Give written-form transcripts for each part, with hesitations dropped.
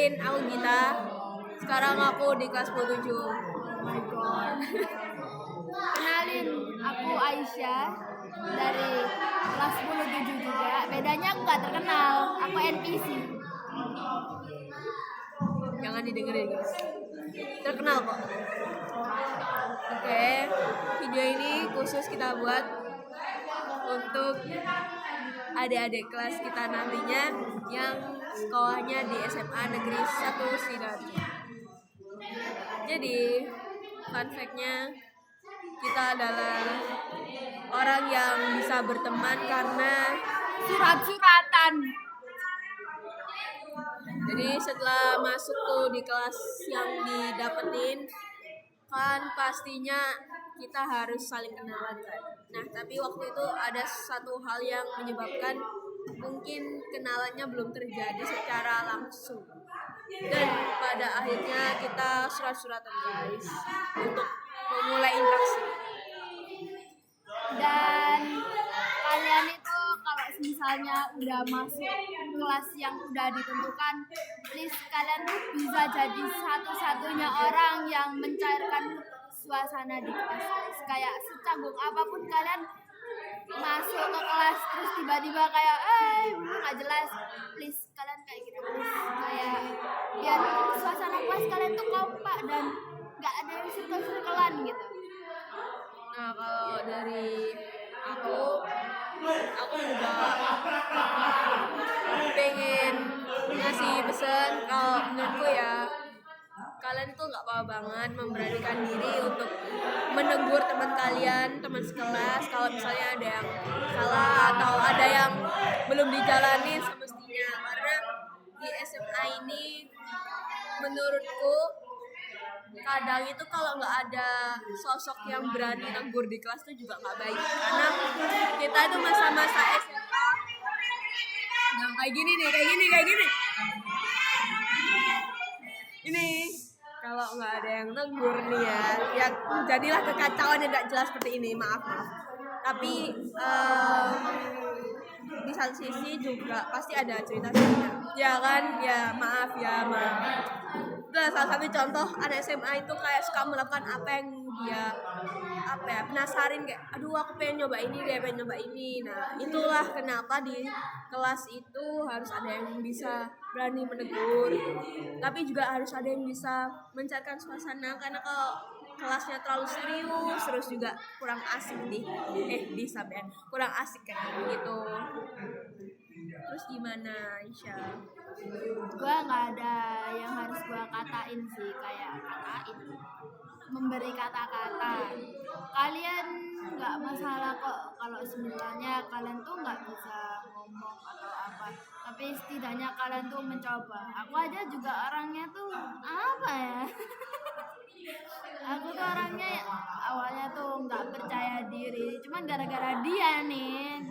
Kenalin, aku Gita. Sekarang aku di kelas 27. Oh my god. Kenalin, aku Aisyah dari kelas 10-7 juga. Bedanya aku gak terkenal, aku NPC. Jangan didengerin guys. Terkenal kok. Oke, video ini khusus kita buat untuk adik-adik kelas kita nantinya yang sekolahnya di SMA Negeri 1 Sidoarjo. Jadi, fun fact-nya, kita adalah orang yang bisa berteman karena Surat-suratan. jadi setelah masuk tuh di kelas yang didapetin, kan pastinya kita harus saling kenalan kan. Nah, tapi waktu itu ada satu hal yang menyebabkan mungkin kenalannya belum terjadi secara langsung. Dan pada akhirnya kita surat-suratan guys untuk memulai interaksi. Dan kalian itu kalau misalnya udah masuk kelas yang udah ditentukan, please kalian tuh bisa jadi satu-satunya orang yang mencairkan suasana di kelas. Kayak secanggung apapun kalian masuk ke kelas terus tiba-tiba kayak nggak jelas, please kalian kayak gitu, please kayak biar suasana kelas kalian tuh kompak dan nggak ada yang circle-circlean gitu. Nah, kalau dari aku juga pengen ngasih pesan kalau menurutku ya, kalian tuh nggak apa-apa banget memberanikan diri untuk menegur teman kalian, teman sekelas kalau misalnya ada yang salah atau ada yang belum dijalani semestinya. Karena di SMA ini menurutku kadang itu kalau nggak ada sosok yang berani negur di kelas tuh juga nggak baik, karena kita itu masa-masa SMA yang kayak gini ini kalau nggak ada yang negur nih ya jadilah kekacauan yang nggak jelas seperti ini, maaf tapi di satu sisi juga pasti ada cerita-cerita ya kan, ya maaf. Nah, salah satu contoh anak SMA itu kayak suka melakukan apa yang dia penasarin, kayak aduh aku pengen nyoba ini. Nah, itulah kenapa di kelas itu harus ada yang bisa berani menegur, tapi juga harus ada yang bisa mencairkan suasana, karena kalau kelasnya terlalu serius terus juga kurang asik kurang asik kayak gitu. Terus gimana Aisyah? Gue nggak ada yang harus gue katain sih, kayak memberi kata-kata. Kalian nggak masalah kok kalau sebenarnya kalian tuh nggak bisa ngomong atau apa, tapi setidaknya kalian tuh mencoba. Aku aja juga orangnya tuh apa ya aku tuh orangnya awalnya tuh nggak percaya diri, cuman gara-gara dia ini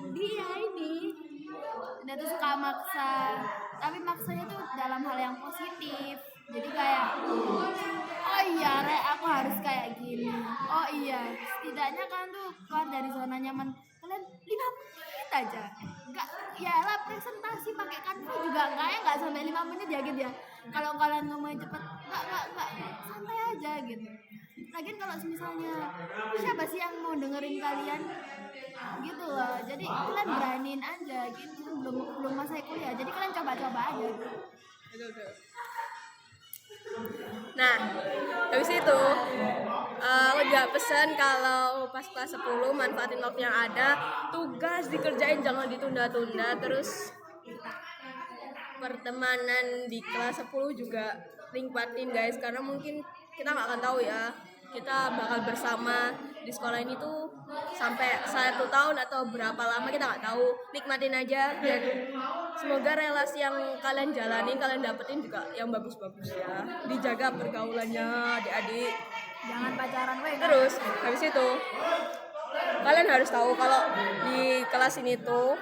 dia tuh suka maksa, tapi maksanya tuh dalam hal yang positif. Jadi kayak oh iya aku harus kayak gini, oh iya setidaknya kalian tuh keluar dari zona nyaman kalian 5 menit aja. Enggak ya lah, presentasi pakai Canva juga nggak sampai 5 menit ya gitu ya. Kalau kalian ngomongnya cepet nggak santai aja gitu. Lagian kalau misalnya siapa sih yang mau dengerin kalian gitu loh, jadi kalian beraniin aja gitu, belum masa kuliah, jadi kalian coba-coba aja. Betul. Nah, habis itu aku juga pesan kalau pas kelas 10 manfaatin waktu yang ada, tugas dikerjain jangan ditunda-tunda, terus pertemanan di kelas 10 juga nikmatin guys, karena mungkin kita nggak akan tahu ya kita bakal bersama di sekolah ini tuh sampai 1 tahun atau berapa lama, kita nggak tahu. Nikmatin aja, dan semoga relasi yang kalian jalani, kalian dapetin juga yang bagus-bagus ya. Dijaga pergaulannya adik-adik, Jangan pacaran terus habis itu kalian harus tahu kalau di kelas ini tuh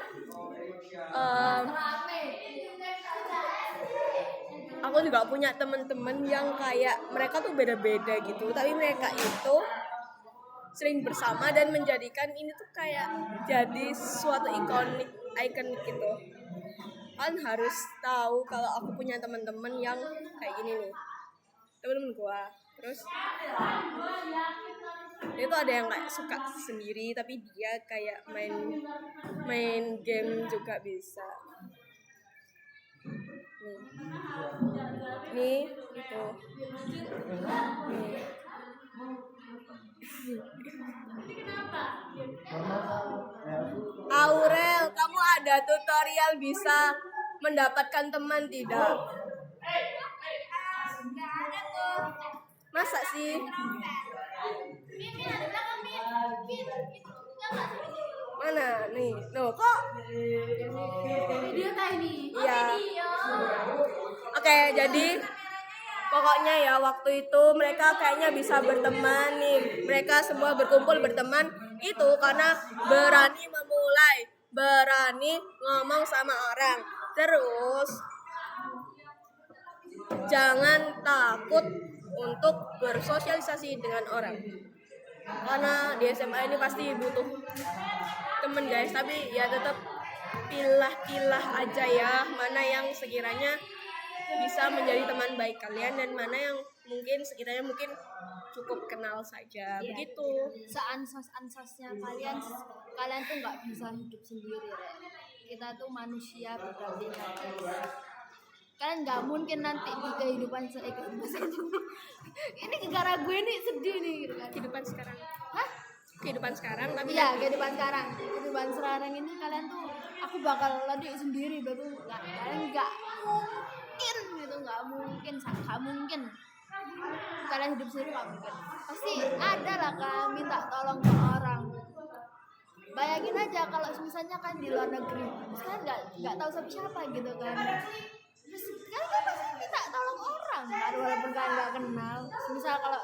aku juga punya teman-teman yang kayak mereka tuh beda-beda gitu, tapi mereka itu sering bersama dan menjadikan ini tuh kayak jadi suatu ikonik gitu. kan harus tahu kalau aku punya teman-teman yang kayak gini nih, temen-temen gua. Terus itu ada yang kayak suka sendiri tapi dia kayak main game juga bisa. Nih itu nih. Aurel, kamu ada tutorial bisa mendapatkan teman tidak? Masa sih? Mana nih? Loh, kok? Video tadi. Iya. Oke, jadi pokoknya ya waktu itu mereka kayaknya bisa berteman nih. Mereka semua berkumpul berteman itu karena berani memulai, berani ngomong sama orang. Terus jangan takut untuk bersosialisasi dengan orang. Karena di SMA ini pasti butuh temen guys, tapi ya tetap pilah-pilah aja ya mana yang sekiranya bisa menjadi teman baik kalian dan mana yang mungkin sekiranya mungkin cukup kenal saja. Begitu. Seansas-ansasnya kalian tuh nggak bisa hidup sendiri, Rek. Kita tuh manusia berdampingan, guys. Kalian nggak mungkin nanti di kehidupan ini gara gue nih sedih nih gitu kan. Kehidupan sekarang. Hah? Kehidupan sekarang tapi Iya, kehidupan sekarang ini kalian tuh aku bakal ladek sendiri baru kalian nggak mungkin gitu, nggak mungkin kalian hidup sendiri, nggak mungkin. Pasti ada lah kalian minta tolong ke orang. Bayangin aja kalau misalnya kan di luar negeri kalian nggak tahu siapa gitu kan, terus kalian pasti minta tolong orang kan walaupun kalian nggak kenal. Misal kalau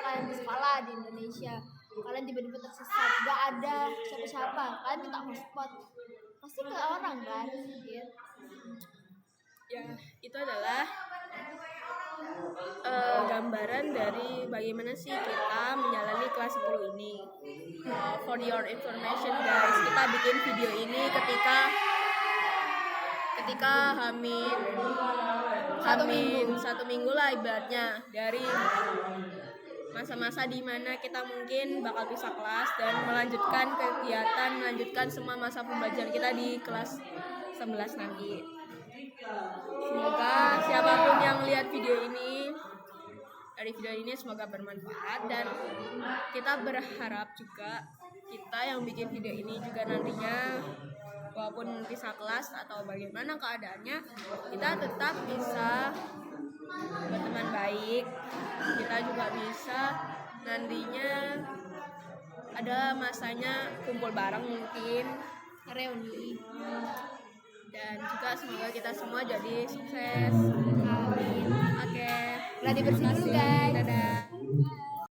kalian di sekolah di Indonesia, kalian tiba-tiba tersesat, nggak ada siapa-siapa, kalian minta hotspot pasti ke orang kan gitu. ya itu adalah gambaran dari bagaimana sih kita menjalani kelas 10 ini. For your information guys, kita bikin video ini ketika Hamin 1 minggu lah ibaratnya dari masa-masa di mana kita mungkin bakal pisah kelas dan melanjutkan semua masa pembelajaran kita di kelas 11 nanti. Semoga siapapun yang lihat video ini semoga bermanfaat, dan kita berharap juga kita yang bikin video ini juga nantinya walaupun pisah kelas atau bagaimana keadaannya, kita tetap bisa berteman baik. Kita juga bisa nantinya ada masanya kumpul bareng mungkin reuni, dan juga semoga kita semua jadi sukses. Amin. Oke. Lagi bersih dulu guys. Dadah.